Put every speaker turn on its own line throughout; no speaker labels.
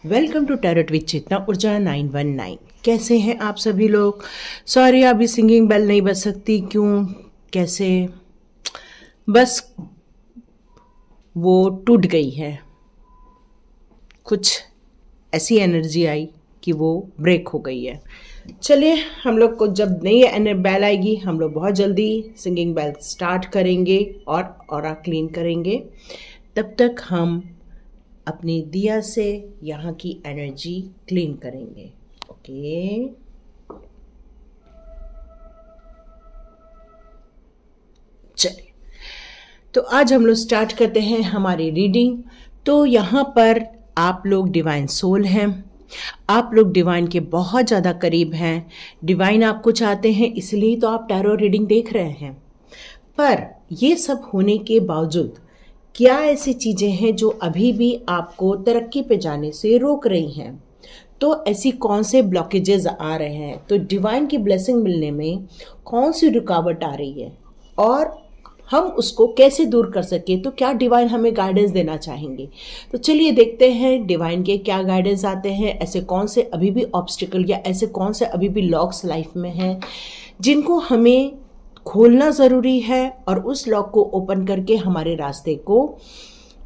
Welcome to tarot with चेतना ऊर्जा 919। कैसे हैं आप सभी लोग? सॉरी अभी सिंगिंग बेल नहीं बज सकती। क्यों? कैसे? बस वो टूट गई है, कुछ ऐसी एनर्जी आई कि वो ब्रेक हो गई है। चलिए, हम लोग को जब नई बेल आएगी हम लोग बहुत जल्दी सिंगिंग बेल स्टार्ट करेंगे और ऑरा क्लीन करेंगे। तब तक हम अपनी दिया से यहाँ की एनर्जी क्लीन करेंगे। ओके, चलिए तो आज हम लोग स्टार्ट करते हैं हमारी रीडिंग। तो यहाँ पर आप लोग डिवाइन सोल हैं, आप लोग डिवाइन के बहुत ज़्यादा करीब हैं। डिवाइन आपको चाहते हैं, इसलिए तो आप टैरो रीडिंग देख रहे हैं। पर ये सब होने के बावजूद क्या ऐसी चीज़ें हैं जो अभी भी आपको तरक्की पे जाने से रोक रही हैं? तो ऐसी कौन से ब्लॉकेजेस आ रहे हैं? तो डिवाइन की ब्लेसिंग मिलने में कौन सी रुकावट आ रही है और हम उसको कैसे दूर कर सके? तो क्या डिवाइन हमें गाइडेंस देना चाहेंगे? तो चलिए देखते हैं डिवाइन के क्या गाइडेंस आते हैं। ऐसे कौन से अभी भी ऑब्स्टिकल या ऐसे कौन से अभी भी लॉक्स लाइफ में हैं जिनको हमें खोलना ज़रूरी है और उस लॉक को ओपन करके हमारे रास्ते को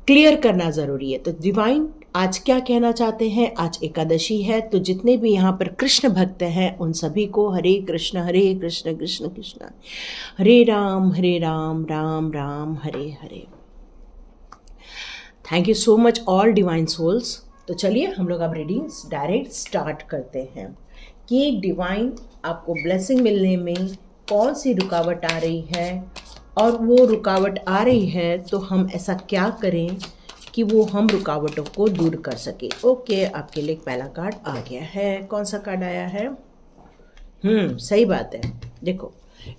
क्लियर करना ज़रूरी है। तो डिवाइन आज क्या कहना चाहते हैं? आज एकादशी है, तो जितने भी यहाँ पर कृष्ण भक्त हैं उन सभी को Hare Krishna Krishna Krishna Hare Ram Ram Ram Hare Hare. Thank you so much all divine souls. तो चलिए हम लोग अब रीडिंग डायरेक्ट स्टार्ट करते हैं कि डिवाइन आपको ब्लेसिंग मिलने में कौन सी रुकावट आ रही है, और वो रुकावट आ रही है तो हम ऐसा क्या करें कि वो हम रुकावटों को दूर कर सके। ओके, आपके लिए पहला कार्ड आ गया है। कौन सा कार्ड आया है? सही बात है। देखो,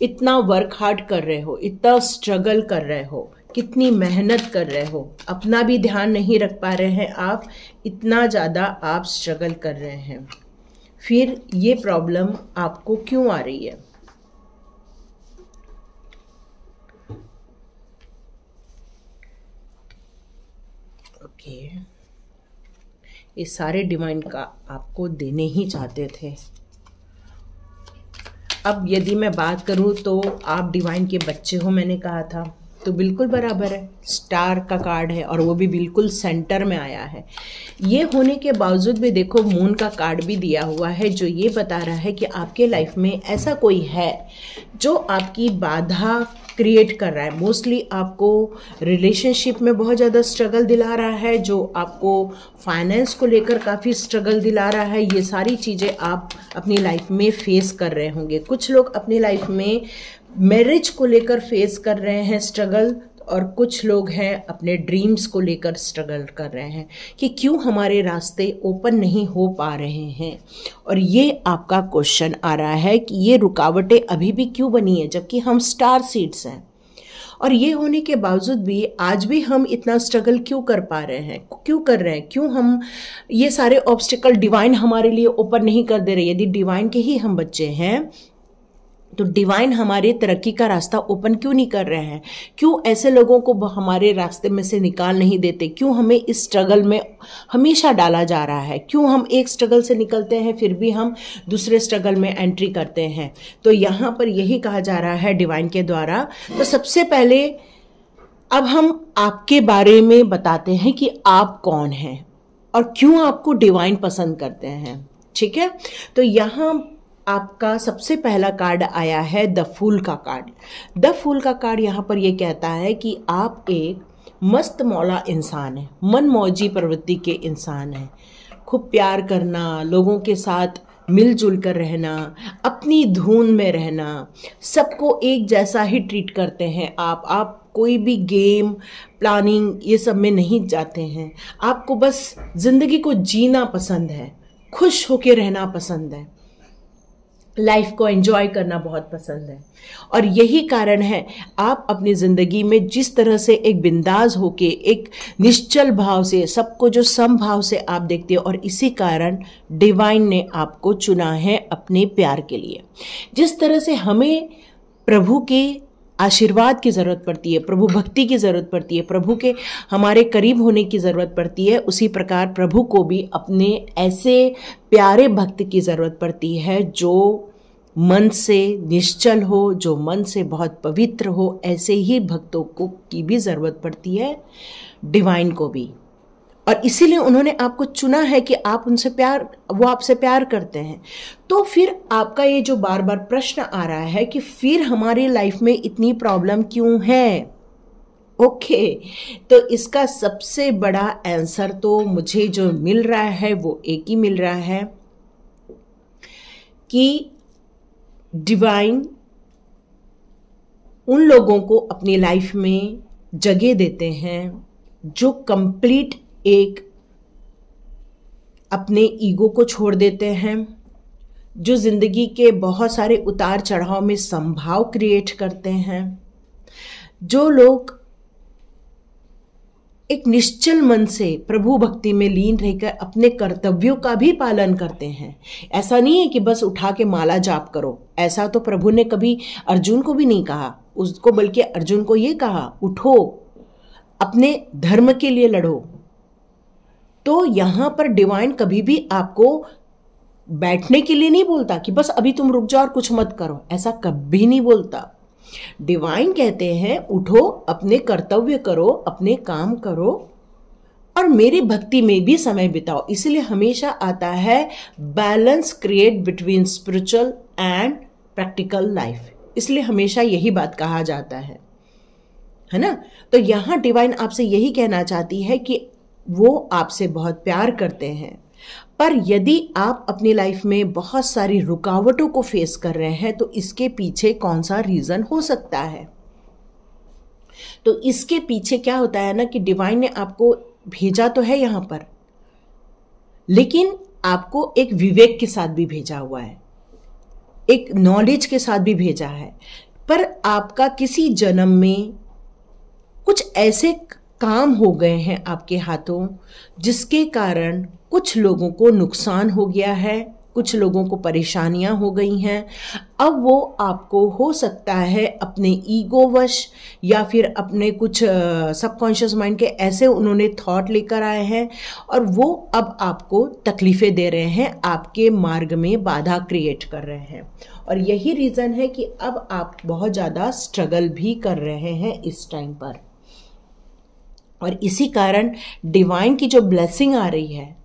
इतना वर्क हार्ड कर रहे हो, इतना स्ट्रगल कर रहे हो, कितनी मेहनत कर रहे हो, अपना भी ध्यान नहीं रख पा रहे हैं आप, इतना ज़्यादा आप स्ट्रगल कर रहे हैं। फिर ये प्रॉब्लम आपको क्यों आ रही है? ओके, ये सारे डिवाइन का आपको देने ही चाहते थे। अब यदि मैं बात करूं तो आप डिवाइन के बच्चे हो, मैंने कहा था, तो बिल्कुल बराबर है। स्टार का कार्ड है और वो भी बिल्कुल सेंटर में आया है। ये होने के बावजूद भी देखो मून का कार्ड भी दिया हुआ है जो ये बता रहा है कि आपके लाइफ में ऐसा कोई है जो आपकी बाधा क्रिएट कर रहा है। मोस्टली आपको रिलेशनशिप में बहुत ज़्यादा स्ट्रगल दिला रहा है, जो आपको फाइनेंस को लेकर काफ़ी स्ट्रगल दिला रहा है। ये सारी चीज़ें आप अपनी लाइफ में फेस कर रहे होंगे। कुछ लोग अपनी लाइफ में मैरिज को लेकर फेस कर रहे हैं स्ट्रगल, और कुछ लोग हैं अपने ड्रीम्स को लेकर स्ट्रगल कर रहे हैं कि क्यों हमारे रास्ते ओपन नहीं हो पा रहे हैं। और ये आपका क्वेश्चन आ रहा है कि ये रुकावटें अभी भी क्यों बनी है जबकि हम स्टार सीड्स हैं। और ये होने के बावजूद भी आज भी हम इतना स्ट्रगल क्यों कर पा रहे हैं? क्यों कर रहे हैं? क्यों हम ये सारे ऑब्स्टिकल डिवाइन हमारे लिए ओपन नहीं कर दे रहे? यदि डिवाइन के ही हम बच्चे हैं तो डिवाइन हमारे तरक्की का रास्ता ओपन क्यों नहीं कर रहे हैं? क्यों ऐसे लोगों को हमारे रास्ते में से निकाल नहीं देते? क्यों हमें इस स्ट्रगल में हमेशा डाला जा रहा है? क्यों हम एक स्ट्रगल से निकलते हैं फिर भी हम दूसरे स्ट्रगल में एंट्री करते हैं? तो यहाँ पर यही कहा जा रहा है डिवाइन के द्वारा। तो सबसे पहले अब हम आपके बारे में बताते हैं कि आप कौन हैं और क्यों आपको डिवाइन पसंद करते हैं। ठीक है, तो यहाँ आपका सबसे पहला कार्ड आया है द फूल का कार्ड। द फूल का कार्ड यहाँ पर ये कहता है कि आप एक मस्त मौला इंसान हैं, मनमौजी प्रवृत्ति के इंसान हैं। खूब प्यार करना, लोगों के साथ मिलजुल कर रहना, अपनी धुन में रहना, सबको एक जैसा ही ट्रीट करते हैं आप कोई भी गेम प्लानिंग ये सब में नहीं जाते हैं। आपको बस जिंदगी को जीना पसंद है, खुश होके रहना पसंद है, लाइफ को एंजॉय करना बहुत पसंद है। और यही कारण है आप अपनी ज़िंदगी में जिस तरह से एक बिंदास होके, एक निश्चल भाव से, सबको जो समभाव से आप देखते हो, और इसी कारण डिवाइन ने आपको चुना है अपने प्यार के लिए। जिस तरह से हमें प्रभु के आशीर्वाद की ज़रूरत पड़ती है, प्रभु भक्ति की ज़रूरत पड़ती है, प्रभु के हमारे करीब होने की ज़रूरत पड़ती है, उसी प्रकार प्रभु को भी अपने ऐसे प्यारे भक्त की ज़रूरत पड़ती है जो मन से निश्चल हो, जो मन से बहुत पवित्र हो। ऐसे ही भक्तों को की भी ज़रूरत पड़ती है, डिवाइन को भी। और इसीलिए उन्होंने आपको चुना है कि आप उनसे प्यार, वो आपसे प्यार करते हैं। तो फिर आपका ये जो बार बार प्रश्न आ रहा है कि फिर हमारी लाइफ में इतनी प्रॉब्लम क्यों है, ओके, तो इसका सबसे बड़ा आंसर तो मुझे जो मिल रहा है वो एक ही मिल रहा है कि डिवाइन उन लोगों को अपनी लाइफ में जगह देते हैं जो कंप्लीट एक अपने ईगो को छोड़ देते हैं, जो जिंदगी के बहुत सारे उतार चढ़ाव में संभाव क्रिएट करते हैं, जो लोग एक निश्चल मन से प्रभु भक्ति में लीन रहकर अपने कर्तव्यों का भी पालन करते हैं। ऐसा नहीं है कि बस उठा के माला जाप करो, ऐसा तो प्रभु ने कभी अर्जुन को भी नहीं कहा उसको, बल्कि अर्जुन को ये कहा उठो, अपने धर्म के लिए लड़ो। तो यहां पर डिवाइन कभी भी आपको बैठने के लिए नहीं बोलता कि बस अभी तुम रुक जाओ और कुछ मत करो, ऐसा कभी नहीं बोलता। डिवाइन कहते हैं उठो, अपने कर्तव्य करो, अपने काम करो और मेरी भक्ति में भी समय बिताओ। इसलिए हमेशा आता है balance create between spiritual and practical life, इसलिए हमेशा यही बात कहा जाता है ना। तो यहां डिवाइन आपसे यही कहना चाहती है कि वो आपसे बहुत प्यार करते हैं, पर यदि आप अपनी लाइफ में बहुत सारी रुकावटों को फेस कर रहे हैं तो इसके पीछे कौन सा रीजन हो सकता है। तो इसके पीछे क्या होता है ना कि डिवाइन ने आपको भेजा तो है यहां पर, लेकिन आपको एक विवेक के साथ भी भेजा हुआ है, एक नॉलेज के साथ भी भेजा है। पर आपका किसी जन्म में कुछ ऐसे काम हो गए हैं आपके हाथों जिसके कारण कुछ लोगों को नुकसान हो गया है, कुछ लोगों को परेशानियां हो गई हैं। अब वो आपको हो सकता है अपने ईगोवश या फिर अपने कुछ सबकॉन्शियस माइंड के ऐसे उन्होंने थॉट लेकर आए हैं और वो अब आपको तकलीफें दे रहे हैं, आपके मार्ग में बाधा क्रिएट कर रहे हैं। और यही रीज़न है कि अब आप बहुत ज़्यादा स्ट्रगल भी कर रहे हैं इस टाइम पर। और इसी कारण डिवाइन की जो ब्लेसिंग आ रही है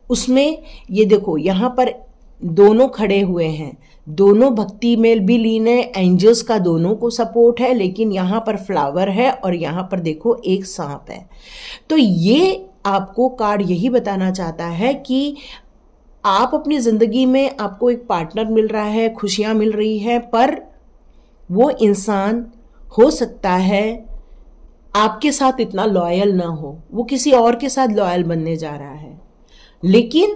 उसमें ये देखो यहाँ पर दोनों खड़े हुए हैं, दोनों भक्ति में भी लीन है, एंजल्स का दोनों को सपोर्ट है, लेकिन यहाँ पर फ्लावर है और यहाँ पर देखो एक सांप है। तो ये आपको कार्ड यही बताना चाहता है कि आप अपनी जिंदगी में आपको एक पार्टनर मिल रहा है, खुशियां मिल रही है, पर वो इंसान हो सकता है आपके साथ इतना लॉयल ना हो, वो किसी और के साथ लॉयल बनने जा रहा है। लेकिन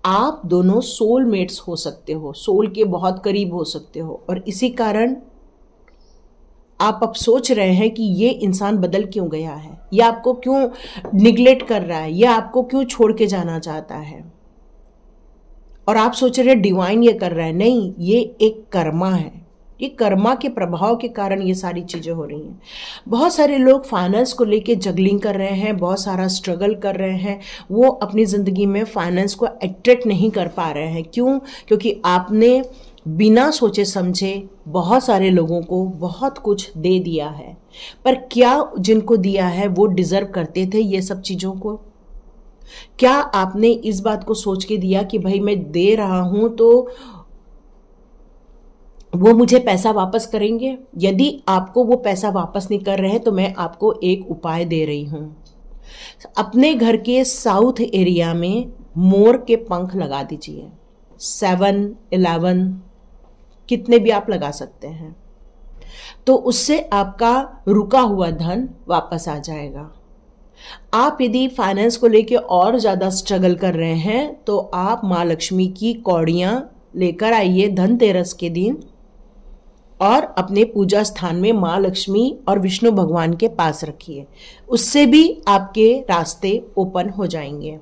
आप दोनों सोलमेट्स हो सकते हो, सोल के बहुत करीब हो सकते हो। और इसी कारण आप अब सोच रहे हैं कि ये इंसान बदल क्यों गया है, या आपको क्यों निग्लेक्ट कर रहा है, या आपको क्यों छोड़ के जाना चाहता है। और आप सोच रहे हैं डिवाइन ये कर रहा है, नहीं, ये एक कर्मा है, ये कर्मा के प्रभाव के कारण ये सारी चीजें हो रही हैं। बहुत सारे लोग फाइनेंस को लेके जगलिंग कर रहे हैं, बहुत सारा स्ट्रगल कर रहे हैं, वो अपनी जिंदगी में फाइनेंस को अट्रैक्ट नहीं कर पा रहे हैं। क्यों? क्योंकि आपने बिना सोचे समझे बहुत सारे लोगों को बहुत कुछ दे दिया है, पर क्या जिनको दिया है वो डिजर्व करते थे ये सब चीजों को? क्या आपने इस बात को सोच के दिया कि भाई मैं दे रहा हूं तो वो मुझे पैसा वापस करेंगे? यदि आपको वो पैसा वापस नहीं कर रहे हैं तो मैं आपको एक उपाय दे रही हूं। अपने घर के साउथ एरिया में मोर के पंख लगा दीजिए, 7, 11 कितने भी आप लगा सकते हैं, तो उससे आपका रुका हुआ धन वापस आ जाएगा। आप यदि फाइनेंस को लेके और ज्यादा स्ट्रगल कर रहे हैं तो आप माँ लक्ष्मी की कौड़ियां लेकर आइए धनतेरस के दिन और अपने पूजा स्थान में माँ लक्ष्मी और विष्णु भगवान के पास रखिए, उससे भी आपके रास्ते ओपन हो जाएंगे।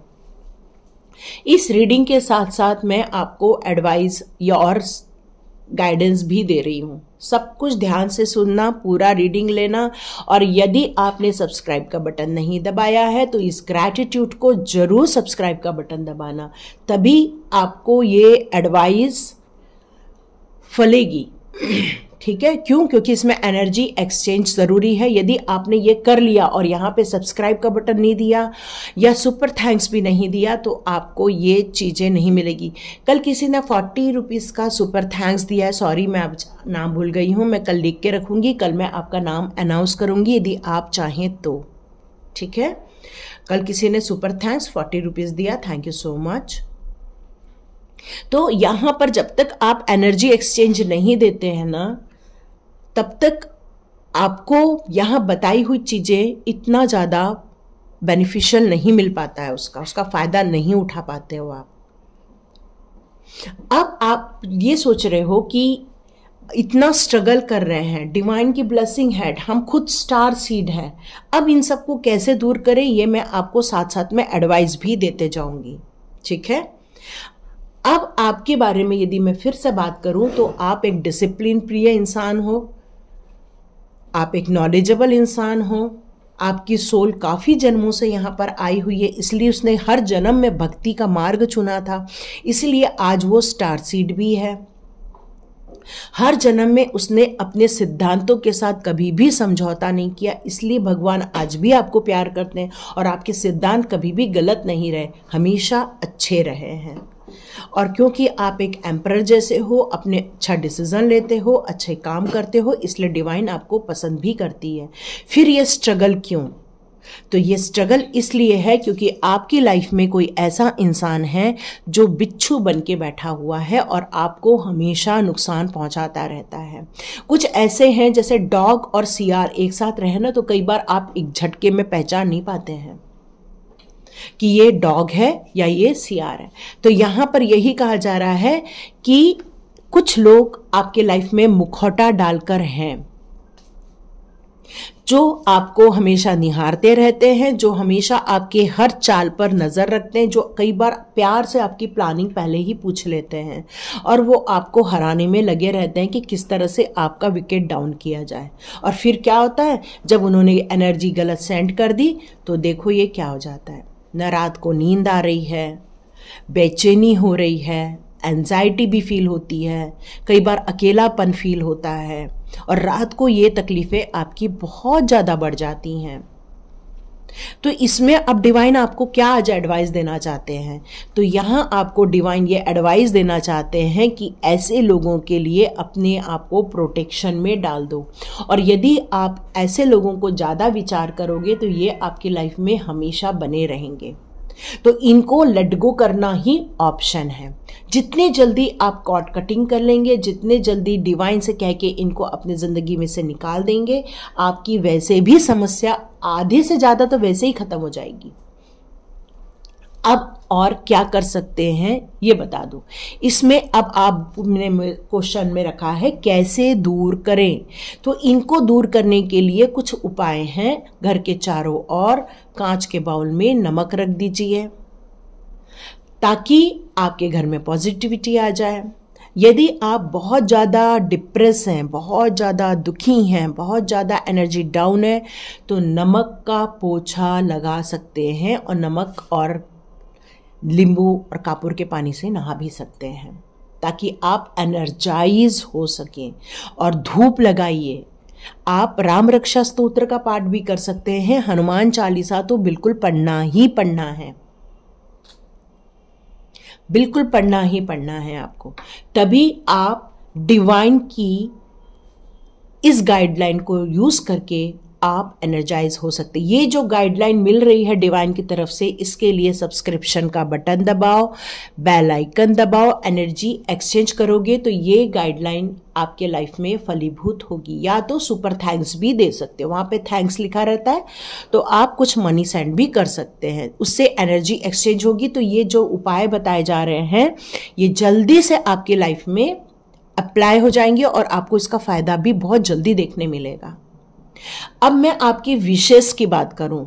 इस रीडिंग के साथ साथ मैं आपको एडवाइस या और गाइडेंस भी दे रही हूँ। सब कुछ ध्यान से सुनना, पूरा रीडिंग लेना, और यदि आपने सब्सक्राइब का बटन नहीं दबाया है तो इस ग्रैटिट्यूड को जरूर सब्सक्राइब का बटन दबाना, तभी आपको ये एडवाइस फलेगी। ठीक है, क्यों? क्योंकि इसमें एनर्जी एक्सचेंज ज़रूरी है। यदि आपने ये कर लिया और यहाँ पे सब्सक्राइब का बटन नहीं दिया या सुपर थैंक्स भी नहीं दिया तो आपको ये चीज़ें नहीं मिलेगी। कल किसी ने 40 रुपीज़ का सुपर थैंक्स दिया है, सॉरी मैं अब नाम भूल गई हूँ, मैं कल लिख के रखूँगी, कल मैं आपका नाम अनाउंस करूँगी यदि आप चाहें तो। ठीक है, कल किसी ने सुपर थैंक्स 40 रुपीज़ दिया, थैंक यू सो मच। तो यहाँ पर जब तक आप एनर्जी एक्सचेंज नहीं देते हैं ना, तब तक आपको यहाँ बताई हुई चीज़ें इतना ज़्यादा बेनिफिशियल नहीं मिल पाता है, उसका फ़ायदा नहीं उठा पाते हो आप। अब आप ये सोच रहे हो कि इतना स्ट्रगल कर रहे हैं, डिवाइन की ब्लेसिंग है, हम खुद स्टार सीड हैं, अब इन सबको कैसे दूर करें, ये मैं आपको साथ साथ में एडवाइस भी देते जाऊंगी। ठीक है, अब आपके बारे में यदि मैं फिर से बात करूं तो आप एक डिसिप्लिन प्रिय इंसान हो, आप एक नॉलेजेबल इंसान हो, आपकी सोल काफ़ी जन्मों से यहाँ पर आई हुई है, इसलिए उसने हर जन्म में भक्ति का मार्ग चुना था, इसलिए आज वो स्टार सीड भी है। हर जन्म में उसने अपने सिद्धांतों के साथ कभी भी समझौता नहीं किया, इसलिए भगवान आज भी आपको प्यार करते हैं और आपके सिद्धांत कभी भी गलत नहीं रहे, हमेशा अच्छे रहे हैं। और क्योंकि आप एक एम्परर जैसे हो, अपने अच्छा डिसीजन लेते हो, अच्छे काम करते हो, इसलिए डिवाइन आपको पसंद भी करती है। फिर ये स्ट्रगल क्यों? तो ये स्ट्रगल इसलिए है क्योंकि आपकी लाइफ में कोई ऐसा इंसान है जो बिच्छू बन के बैठा हुआ है और आपको हमेशा नुकसान पहुंचाता रहता है। कुछ ऐसे हैं जैसे डॉग और सियार एक साथ रहे ना, तो कई बार आप एक झटके में पहचान नहीं पाते हैं कि ये डॉग है या ये सियार है। तो यहाँ पर यही कहा जा रहा है कि कुछ लोग आपके लाइफ में मुखौटा डालकर हैं, जो आपको हमेशा निहारते रहते हैं, जो हमेशा आपके हर चाल पर नज़र रखते हैं, जो कई बार प्यार से आपकी प्लानिंग पहले ही पूछ लेते हैं और वो आपको हराने में लगे रहते हैं कि किस तरह से आपका विकेट डाउन किया जाए। और फिर क्या होता है, जब उन्होंने एनर्जी गलत सेंड कर दी तो देखो ये क्या हो जाता है, न रात को नींद आ रही है, बेचैनी हो रही है, एंजाइटी भी फील होती है, कई बार अकेलापन फील होता है और रात को ये तकलीफ़ें आपकी बहुत ज़्यादा बढ़ जाती हैं। तो इसमें अब डिवाइन आपको क्या आज एडवाइस देना चाहते हैं? तो यहाँ आपको डिवाइन ये एडवाइस देना चाहते हैं कि ऐसे लोगों के लिए अपने आप को प्रोटेक्शन में डाल दो, और यदि आप ऐसे लोगों को ज़्यादा विचार करोगे तो ये आपकी लाइफ में हमेशा बने रहेंगे। तो इनको लेट गो करना ही ऑप्शन है। जितने जल्दी आप कॉर्ड कटिंग कर लेंगे, जितने जल्दी डिवाइन से कह के इनको अपनी ज़िंदगी में से निकाल देंगे, आपकी वैसे भी समस्या आधे से ज़्यादा तो वैसे ही ख़त्म हो जाएगी। अब और क्या कर सकते हैं ये बता दूं। इसमें अब आपने क्वेश्चन में रखा है कैसे दूर करें, तो इनको दूर करने के लिए कुछ उपाय हैं। घर के चारों ओर कांच के बाउल में नमक रख दीजिए ताकि आपके घर में पॉजिटिविटी आ जाए। यदि आप बहुत ज़्यादा डिप्रेस हैं, बहुत ज़्यादा दुखी हैं, बहुत ज़्यादा एनर्जी डाउन है, तो नमक का पोछा लगा सकते हैं और नमक और नींबू और कापूर के पानी से नहा भी सकते हैं ताकि आप एनर्जाइज हो सकें। और धूप लगाइए। आप राम रक्षा स्तोत्र का पाठ भी कर सकते हैं, हनुमान चालीसा तो बिल्कुल पढ़ना ही पढ़ना है, बिल्कुल पढ़ना ही पढ़ना है आपको। तभी आप डिवाइन की इस गाइडलाइन को यूज करके आप एनर्जाइज हो सकते। ये जो गाइडलाइन मिल रही है डिवाइन की तरफ से, इसके लिए सब्सक्रिप्शन का बटन दबाओ, बेल आइकन दबाओ, एनर्जी एक्सचेंज करोगे तो ये गाइडलाइन आपके लाइफ में फलीभूत होगी। या तो सुपर थैंक्स भी दे सकते हो, वहाँ पे थैंक्स लिखा रहता है, तो आप कुछ मनी सेंड भी कर सकते हैं, उससे एनर्जी एक्सचेंज होगी। तो ये जो उपाय बताए जा रहे हैं ये जल्दी से आपकी लाइफ में अप्लाई हो जाएंगे और आपको इसका फ़ायदा भी बहुत जल्दी देखने मिलेगा। अब मैं आपकी विशेष की बात करूं,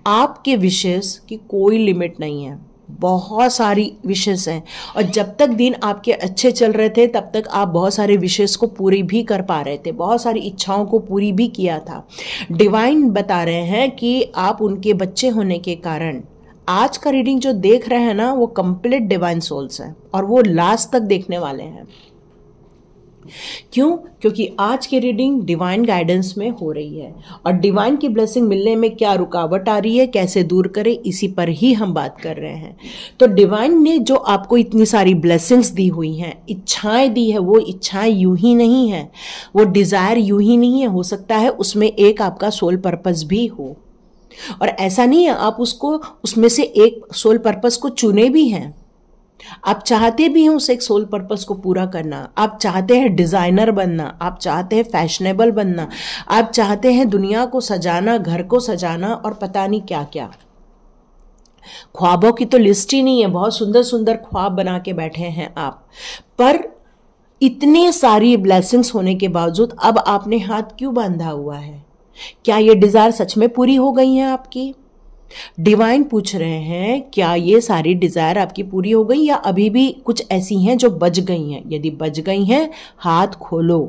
आपके विशेष की कोई लिमिट नहीं है। बहुत सारी विशेष हैं, और जब तक दिन आपके अच्छे चल रहे थे तब तक आप बहुत सारे विशेष को पूरी भी कर पा रहे थे, बहुत सारी इच्छाओं को पूरी भी किया था। डिवाइन बता रहे हैं कि आप उनके बच्चे होने के कारण आज का रीडिंग जो देख रहे हैं ना, वो कंप्लीट डिवाइन सोल्स हैं और वो लास्ट तक देखने वाले हैं। क्यों? क्योंकि आज की रीडिंग डिवाइन गाइडेंस में हो रही है, और डिवाइन की ब्लेसिंग मिलने में क्या रुकावट आ रही है, कैसे दूर करें, इसी पर ही हम बात कर रहे हैं। तो डिवाइन ने जो आपको इतनी सारी ब्लेसिंग्स दी हुई हैं, इच्छाएं दी है, वो इच्छाएं यूं ही नहीं है, वो डिजायर यूं ही नहीं है। हो सकता है उसमें एक आपका सोल पर्पस भी हो, और ऐसा नहीं है आप उसको उसमें से एक सोल पर्पस को चुने भी हैं। आप चाहते भी हैं उस एक सोल पर्पस को पूरा करना, आप चाहते हैं डिजाइनर बनना, आप चाहते हैं फैशनेबल बनना, आप चाहते हैं दुनिया को सजाना, घर को सजाना, और पता नहीं क्या क्या। ख्वाबों की तो लिस्ट ही नहीं है, बहुत सुंदर सुंदर ख्वाब बना के बैठे हैं आप, पर इतने सारी ब्लेसिंग्स होने के बावजूद अब आपने हाथ क्यों बांधा हुआ है? क्या ये डिजायर सच में पूरी हो गई हैं आपकी? डिवाइन पूछ रहे हैं क्या ये सारी डिजायर आपकी पूरी हो गई, या अभी भी कुछ ऐसी हैं जो बच गई हैं? यदि बच गई हैं, हाथ खोलो।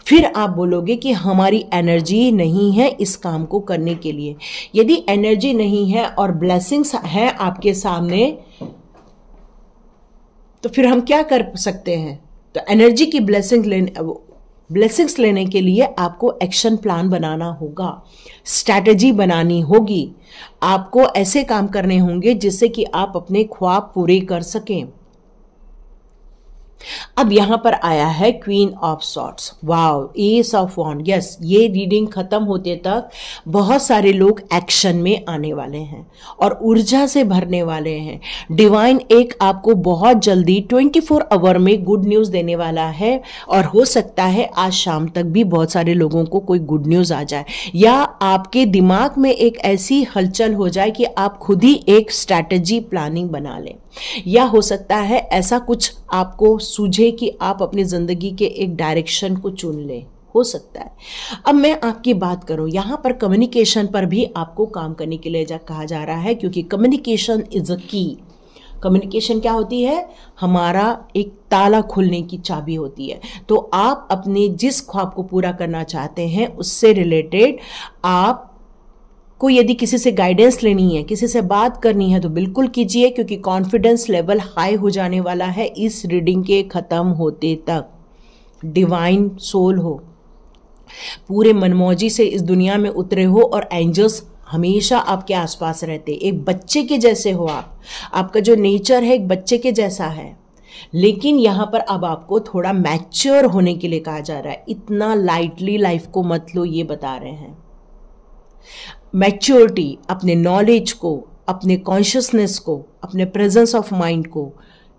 फिर आप बोलोगे कि हमारी एनर्जी नहीं है इस काम को करने के लिए। यदि एनर्जी नहीं है और ब्लेसिंग्स है आपके सामने, तो फिर हम क्या कर सकते हैं? तो एनर्जी की ब्लेसिंग्स लेने के लिए आपको एक्शन प्लान बनाना होगा, स्ट्रैटेजी बनानी होगी, आपको ऐसे काम करने होंगे जिससे कि आप अपने ख्वाब पूरे कर सकें। अब यहां पर आया है queen of swords, wow, ace of wand. Yes, ये रीडिंग खत्म होते तक बहुत सारे लोग एक्शन में आने वाले हैं और ऊर्जा से भरने वाले हैं। डिवाइन एक आपको बहुत जल्दी 24 आवर में गुड न्यूज देने वाला है, और हो सकता है आज शाम तक भी बहुत सारे लोगों को कोई गुड न्यूज आ जाए, या आपके दिमाग में एक ऐसी हलचल हो जाए कि आप खुद ही एक स्ट्रैटेजी प्लानिंग बना लें, या हो सकता है ऐसा कुछ आपको सूझे कि आप अपनी जिंदगी के एक डायरेक्शन को चुन लें, हो सकता है। अब मैं आपकी बात करूं, यहां पर कम्युनिकेशन पर भी आपको काम करने के लिए कहा जा रहा है, क्योंकि कम्युनिकेशन इज अ की। कम्युनिकेशन क्या होती है? हमारा एक ताला खुलने की चाबी होती है। तो आप अपने जिस ख्वाब को पूरा करना चाहते हैं उससे रिलेटेड आप को यदि किसी से गाइडेंस लेनी है, किसी से बात करनी है, तो बिल्कुल कीजिए, क्योंकि कॉन्फिडेंस लेवल हाई हो जाने वाला है इस रीडिंग के खत्म होते तक। डिवाइन सोल हो, पूरे मनमौजी से इस दुनिया में उतरे हो, और एंजल्स हमेशा आपके आसपास रहते, एक बच्चे के जैसे हो आप। आपका जो नेचर है एक बच्चे के जैसा है, लेकिन यहां पर अब आपको थोड़ा मैच्योर होने के लिए कहा जा रहा है। इतना लाइटली लाइफ को मत लो, ये बता रहे हैं। मैच्योरिटी, अपने नॉलेज को, अपने कॉन्शियसनेस को, अपने प्रेजेंस ऑफ माइंड को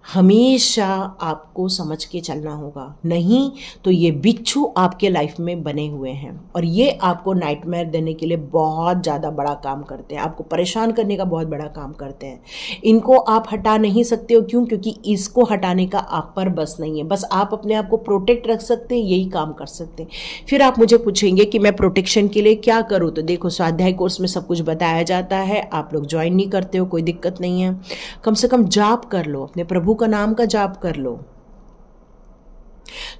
हमेशा आपको समझ के चलना होगा, नहीं तो ये बिच्छू आपके लाइफ में बने हुए हैं और ये आपको नाइटमेयर देने के लिए बहुत ज़्यादा बड़ा काम करते हैं, आपको परेशान करने का बहुत बड़ा काम करते हैं। इनको आप हटा नहीं सकते हो, क्यों? क्योंकि इसको हटाने का आप पर बस नहीं है, बस आप अपने आप को प्रोटेक्ट रख सकते हैं, यही काम कर सकते हैं। फिर आप मुझे पूछेंगे कि मैं प्रोटेक्शन के लिए क्या करूँ, तो देखो स्वाध्याय कोर्स में सब कुछ बताया जाता है। आप लोग ज्वाइन नहीं करते हो, कोई दिक्कत नहीं है, कम से कम जाप कर लो, अपने प्रभु का नाम का जाप कर लो।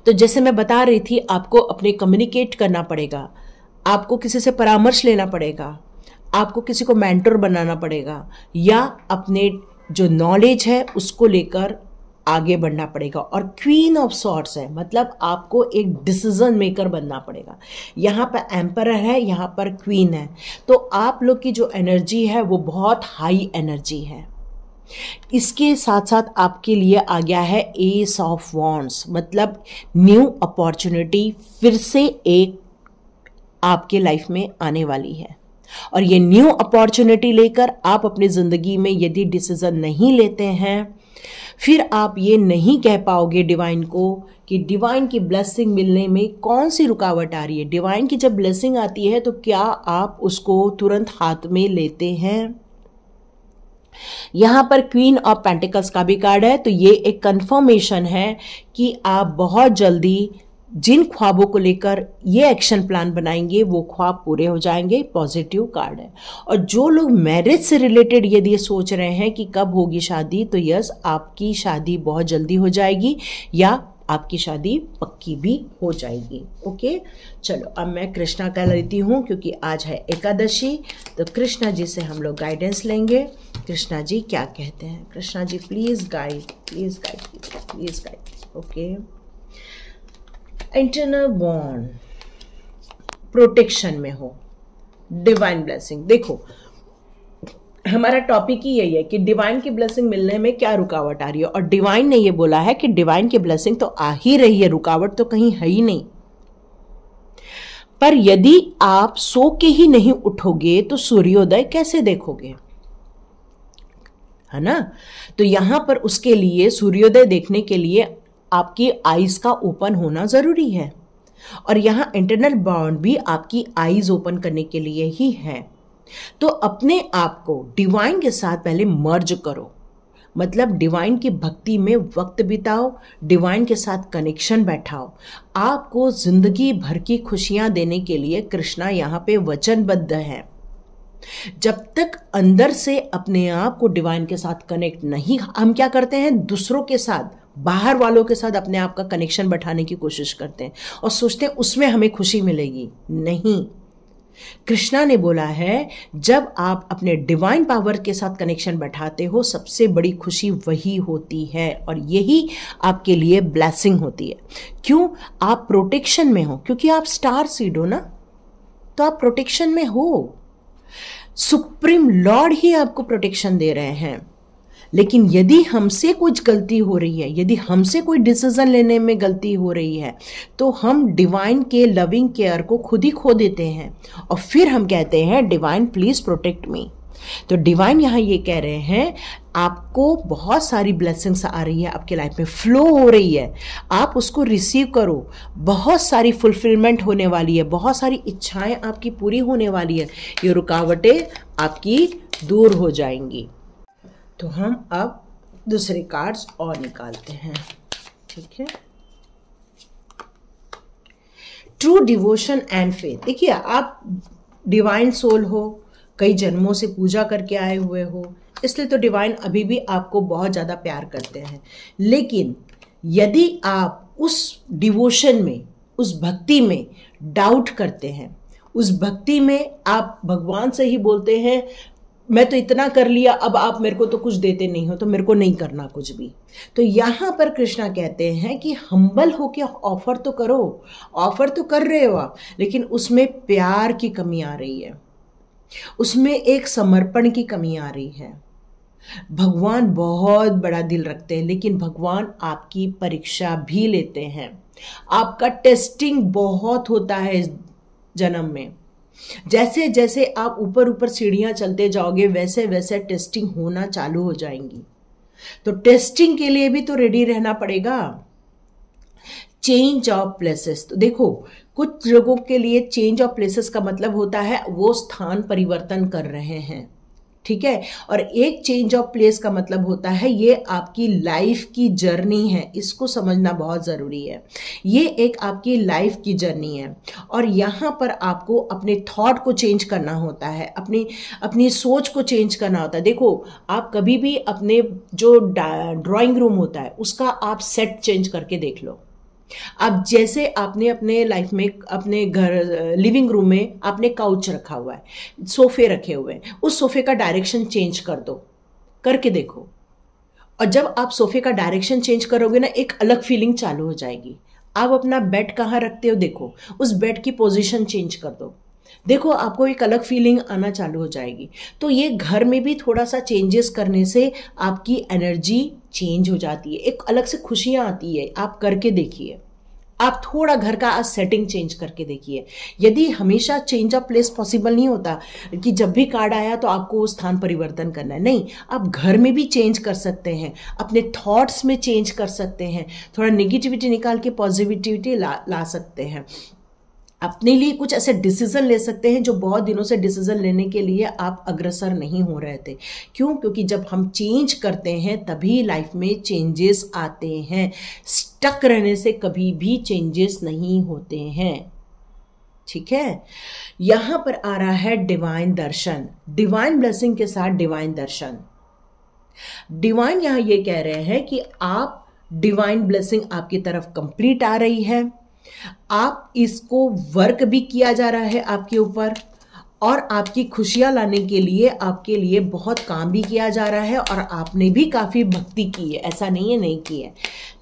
तो जैसे मैं बता रही थी, आपको अपने कम्युनिकेट करना पड़ेगा, आपको किसी से परामर्श लेना पड़ेगा, आपको किसी को मेंटर बनाना पड़ेगा, या अपने जो नॉलेज है उसको लेकर आगे बढ़ना पड़ेगा। और क्वीन ऑफ सॉर्ड्स है, मतलब आपको एक डिसीजन मेकर बनना पड़ेगा। यहाँ पर एम्परर है, यहाँ पर क्वीन है, तो आप लोग की जो एनर्जी है वो बहुत हाई एनर्जी है। इसके साथ साथ आपके लिए आ गया है एस ऑफ वॉन्ड्स, मतलब न्यू अपॉर्चुनिटी फिर से एक आपके लाइफ में आने वाली है। और ये न्यू अपॉर्चुनिटी लेकर आप अपनी जिंदगी में यदि डिसीजन नहीं लेते हैं, फिर आप ये नहीं कह पाओगे डिवाइन को कि डिवाइन की ब्लेसिंग मिलने में कौन सी रुकावट आ रही है। डिवाइन की जब ब्लेसिंग आती है तो क्या आप उसको तुरंत हाथ में लेते हैं? यहां पर क्वीन ऑफ पेंटिकल्स का भी कार्ड है, तो ये एक कंफर्मेशन है कि आप बहुत जल्दी जिन ख्वाबों को लेकर ये एक्शन प्लान बनाएंगे वो ख्वाब पूरे हो जाएंगे, पॉजिटिव कार्ड है। और जो लोग मैरिज से रिलेटेड यदि ये सोच रहे हैं कि कब होगी शादी, तो यस, आपकी शादी बहुत जल्दी हो जाएगी या आपकी शादी पक्की भी हो जाएगी। ओके, चलो अब मैं कृष्णा का लेती हूँ क्योंकि आज है एकादशी, तो कृष्णा जी से हम लोग गाइडेंस लेंगे। कृष्णा जी क्या कहते हैं? Krishna ji please guide, please guide, please guide. Okay, internal bond, protection में हो, डिवाइन ब्लेसिंग। देखो हमारा टॉपिक ही यही है कि डिवाइन की ब्लेसिंग मिलने में क्या रुकावट आ रही है, और डिवाइन ने ये बोला है कि डिवाइन की ब्लेसिंग तो आ ही रही है, रुकावट तो कहीं है ही नहीं। पर यदि आप सो के ही नहीं उठोगे तो सूर्योदय कैसे देखोगे, है ना? तो यहां पर उसके लिए, सूर्योदय देखने के लिए आपकी आईज का ओपन होना जरूरी है, और यहां इंटरनल बॉन्ड भी आपकी आईज ओपन करने के लिए ही है। तो अपने आप को डिवाइन के साथ पहले मर्ज करो, मतलब डिवाइन की भक्ति में वक्त बिताओ, डिवाइन के साथ कनेक्शन बैठाओ। आपको जिंदगी भर की खुशियां देने के लिए कृष्णा यहाँ पे वचनबद्ध है। जब तक अंदर से अपने आप को डिवाइन के साथ कनेक्ट नहीं, हम क्या करते हैं, दूसरों के साथ, बाहर वालों के साथ अपने आप का कनेक्शन बैठाने की कोशिश करते हैं और सोचते हैं उसमें हमें खुशी मिलेगी। नहीं, कृष्णा ने बोला है जब आप अपने डिवाइन पावर के साथ कनेक्शन बैठाते हो, सबसे बड़ी खुशी वही होती है, और यही आपके लिए ब्लेसिंग होती है। क्यों? आप प्रोटेक्शन में हो, क्योंकि आप स्टार सीड हो ना, तो आप प्रोटेक्शन में हो। सुप्रीम लॉर्ड ही आपको प्रोटेक्शन दे रहे हैं। लेकिन यदि हमसे कुछ गलती हो रही है, यदि हमसे कोई डिसीजन लेने में गलती हो रही है, तो हम डिवाइन के लविंग केयर को खुद ही खो देते हैं, और फिर हम कहते हैं डिवाइन प्लीज प्रोटेक्ट मी। तो डिवाइन यहाँ ये कह रहे हैं आपको बहुत सारी ब्लेसिंग्स आ रही है, आपके लाइफ में फ्लो हो रही है, आप उसको रिसीव करो। बहुत सारी फुलफिलमेंट होने वाली है, बहुत सारी इच्छाएं आपकी पूरी होने वाली है, ये रुकावटें आपकी दूर हो जाएंगी। तो हम अब दूसरे कार्ड्स और निकालते हैं, ठीक है। True devotion and faith. देखिए, आप डिवाइन सोल हो, कई जन्मों से पूजा करके आए हुए हो, इसलिए तो डिवाइन अभी भी आपको बहुत ज़्यादा प्यार करते हैं। लेकिन यदि आप उस डिवोशन में, उस भक्ति में डाउट करते हैं, उस भक्ति में आप भगवान से ही बोलते हैं मैं तो इतना कर लिया, अब आप मेरे को तो कुछ देते नहीं हो, तो मेरे को नहीं करना कुछ भी। तो यहाँ पर कृष्णा कहते हैं कि हम्बल होके ऑफर तो करो, ऑफर तो कर रहे हो आप, लेकिन उसमें प्यार की कमी आ रही है, उसमें एक समर्पण की कमी आ रही है। भगवान बहुत बड़ा दिल रखते हैं, लेकिन भगवान आपकी परीक्षा भी लेते हैं। आपका टेस्टिंग बहुत होता है इस जन्म में। जैसे जैसे आप ऊपर ऊपर सीढ़ियां चलते जाओगे, वैसे वैसे टेस्टिंग होना चालू हो जाएंगी। तो टेस्टिंग के लिए भी तो रेडी रहना पड़ेगा। चेंज ऑफ प्लेसेस, तो देखो कुछ लोगों के लिए चेंज ऑफ प्लेसेस का मतलब होता है वो स्थान परिवर्तन कर रहे हैं, ठीक है। और एक चेंज ऑफ प्लेस का मतलब होता है ये आपकी लाइफ की जर्नी है, इसको समझना बहुत ज़रूरी है। ये एक आपकी लाइफ की जर्नी है, और यहाँ पर आपको अपने थॉट को चेंज करना होता है, अपनी सोच को चेंज करना होता है। देखो, आप कभी भी अपने जो ड्राइंग रूम होता है उसका आप सेट चेंज करके देख लो। अब जैसे आपने अपने लाइफ में, अपने घर लिविंग रूम में आपने काउच रखा हुआ है, सोफे रखे हुए हैं, उस सोफे का डायरेक्शन चेंज कर दो, करके देखो। और जब आप सोफे का डायरेक्शन चेंज करोगे ना, एक अलग फीलिंग चालू हो जाएगी। आप अपना बेड कहाँ रखते हो, देखो, उस बेड की पोजीशन चेंज कर दो, देखो आपको एक अलग फीलिंग आना चालू हो जाएगी। तो ये घर में भी थोड़ा सा चेंजेस करने से आपकी एनर्जी चेंज हो जाती है, एक अलग से खुशियाँ आती है। आप करके देखिए, आप थोड़ा घर का आज सेटिंग चेंज करके देखिए। यदि हमेशा चेंज ऑफ प्लेस पॉसिबल नहीं होता कि जब भी कार्ड आया तो आपको स्थान परिवर्तन करना है, नहीं, आप घर में भी चेंज कर सकते हैं, अपने थॉट्स में चेंज कर सकते हैं, थोड़ा नेगेटिविटी निकाल के पॉजिटिविटी ला सकते हैं। अपने लिए कुछ ऐसे डिसीजन ले सकते हैं जो बहुत दिनों से डिसीजन लेने के लिए आप अग्रसर नहीं हो रहे थे। क्यों? क्योंकि जब हम चेंज करते हैं तभी लाइफ में चेंजेस आते हैं। स्टक रहने से कभी भी चेंजेस नहीं होते हैं। ठीक है, यहां पर आ रहा है डिवाइन दर्शन, डिवाइन ब्लेसिंग के साथ डिवाइन दर्शन। डिवाइन यहां ये कह रहे हैं कि आप डिवाइन ब्लेसिंग आपकी तरफ कंप्लीट आ रही है, आप इसको वर्क भी किया जा रहा है आपके ऊपर, और आपकी खुशियां लाने के लिए आपके लिए बहुत काम भी किया जा रहा है, और आपने भी काफी भक्ति की है, ऐसा नहीं है नहीं की है,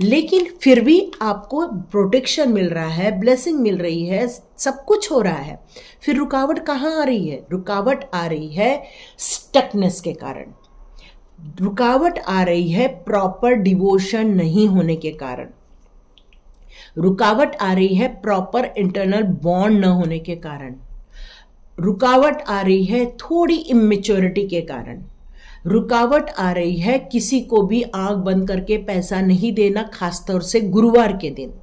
लेकिन फिर भी आपको प्रोटेक्शन मिल रहा है, ब्लेसिंग मिल रही है, सब कुछ हो रहा है। फिर रुकावट कहाँ आ रही है? रुकावट आ रही है स्टकनेस के कारण, रुकावट आ रही है प्रॉपर डिवोशन नहीं होने के कारण, रुकावट आ रही है प्रॉपर इंटरनल बॉन्ड न होने के कारण, रुकावट आ रही है थोड़ी इमेच्योरिटी के कारण, रुकावट आ रही है किसी को भी आंख बंद करके पैसा नहीं देना, खासतौर से गुरुवार के दिन।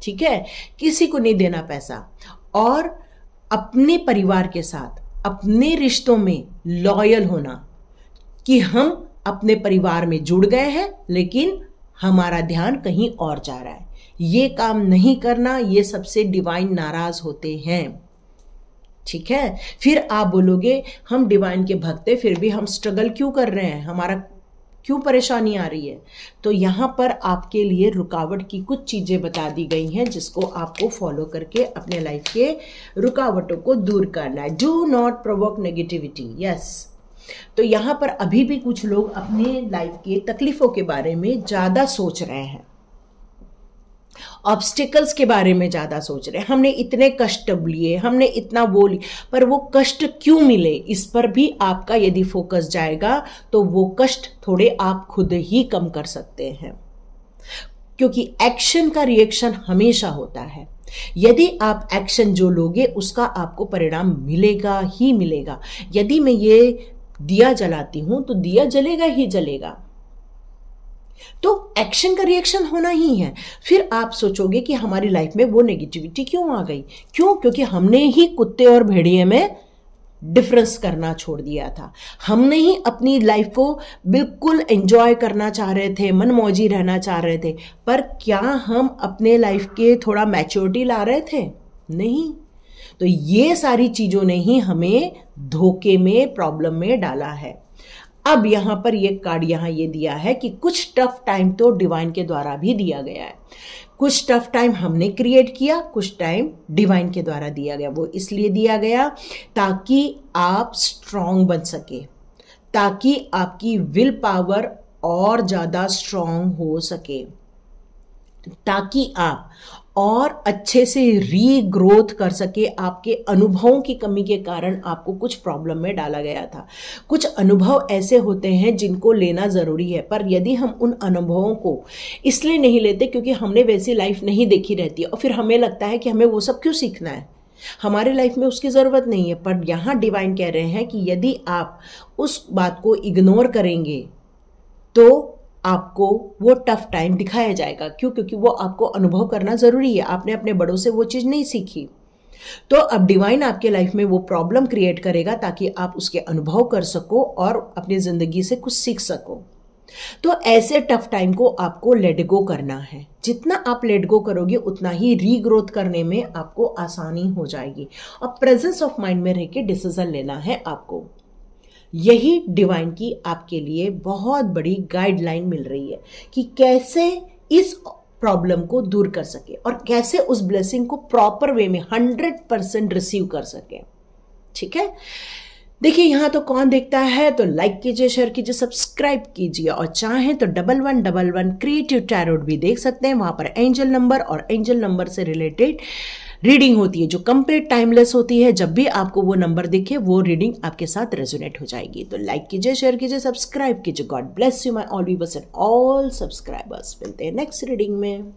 ठीक है, किसी को नहीं देना पैसा, और अपने परिवार के साथ अपने रिश्तों में लॉयल होना कि हम अपने परिवार में जुड़ गए हैं लेकिन हमारा ध्यान कहीं और जा रहा है, ये काम नहीं करना, ये सबसे डिवाइन नाराज होते हैं। ठीक है, फिर आप बोलोगे हम डिवाइन के भक्त हैं फिर भी हम स्ट्रगल क्यों कर रहे हैं, हमारा क्यों परेशानी आ रही है? तो यहां पर आपके लिए रुकावट की कुछ चीजें बता दी गई हैं जिसको आपको फॉलो करके अपने लाइफ के रुकावटों को दूर करना है। Do not provoke negativity. Yes, तो यहां पर अभी भी कुछ लोग अपने लाइफ के तकलीफों के बारे में ज्यादा सोच रहे हैं, ऑब्स्टिकल्स के बारे में ज्यादा सोच रहे हैं। हमने इतने कष्ट लिए, हमने इतना वो लिया, पर वो कष्ट क्यों मिले, इस पर भी आपका यदि फोकस जाएगा तो वो कष्ट थोड़े आप खुद ही कम कर सकते हैं, क्योंकि एक्शन का रिएक्शन हमेशा होता है। यदि आप एक्शन जो लोगे उसका आपको परिणाम मिलेगा ही मिलेगा। यदि मैं ये दिया जलाती हूं तो दिया जलेगा ही जलेगा, तो एक्शन का रिएक्शन होना ही है। फिर आप सोचोगे कि हमारी लाइफ में वो नेगेटिविटी क्यों आ गई? क्यों? क्योंकि हमने ही कुत्ते और भेड़िए में डिफरेंस करना छोड़ दिया था। हमने ही अपनी लाइफ को बिल्कुल एंजॉय करना चाह रहे थे, मनमौजी रहना चाह रहे थे, पर क्या हम अपने लाइफ के थोड़ा मैच्योरिटी ला रहे थे? नहीं। तो ये सारी चीजों ने ही हमें धोखे में, प्रॉब्लम में डाला है। अब यहां पर ये कार्ड यहां ये दिया है कि कुछ टफ टाइम तो डिवाइन के द्वारा भी दिया गया है। कुछ टफ टाइम हमने क्रिएट किया, कुछ टाइम डिवाइन के द्वारा दिया गया। वो इसलिए दिया गया ताकि आप स्ट्रांग बन सके, ताकि आपकी विल पावर और ज्यादा स्ट्रांग हो सके, ताकि आप और अच्छे से रीग्रोथ कर सके। आपके अनुभवों की कमी के कारण आपको कुछ प्रॉब्लम में डाला गया था। कुछ अनुभव ऐसे होते हैं जिनको लेना जरूरी है, पर यदि हम उन अनुभवों को इसलिए नहीं लेते क्योंकि हमने वैसी लाइफ नहीं देखी रहती है और फिर हमें लगता है कि हमें वो सब क्यों सीखना है, हमारी लाइफ में उसकी जरूरत नहीं है। पर यहां डिवाइन कह रहे हैं कि यदि आप उस बात को इग्नोर करेंगे तो आपको वो टफ टाइम दिखाया जाएगा। क्यों? क्योंकि वो आपको अनुभव करना जरूरी है। आपने अपने बड़ों से वो चीज नहीं सीखी, तो अब डिवाइन आपके लाइफ में वो प्रॉब्लम क्रिएट करेगा ताकि आप उसके अनुभव कर सको और अपनी जिंदगी से कुछ सीख सको। तो ऐसे टफ टाइम को आपको लेट गो करना है। जितना आप लेट गो करोगे उतना ही रीग्रोथ करने में आपको आसानी हो जाएगी, और प्रेजेंस ऑफ माइंड में रह के डिसीजन लेना है आपको। यही डिवाइन की आपके लिए बहुत बड़ी गाइडलाइन मिल रही है कि कैसे इस प्रॉब्लम को दूर कर सके और कैसे उस ब्लेसिंग को प्रॉपर वे में 100% रिसीव कर सके। ठीक है, देखिए यहां तो कौन देखता है, तो लाइक कीजिए, शेयर कीजिए, सब्सक्राइब कीजिए, और चाहें तो 1111 क्रिएटिव टैरोट भी देख सकते हैं। वहां पर एंजल नंबर और एंजल नंबर से रिलेटेड रीडिंग होती है जो कंप्लीट टाइमलेस होती है। जब भी आपको वो नंबर दिखे वो रीडिंग आपके साथ रेजोनेट हो जाएगी। तो लाइक कीजिए, शेयर कीजिए, सब्सक्राइब कीजिए। God bless you my all viewers and all subscribers. मिलते हैं नेक्स्ट रीडिंग में।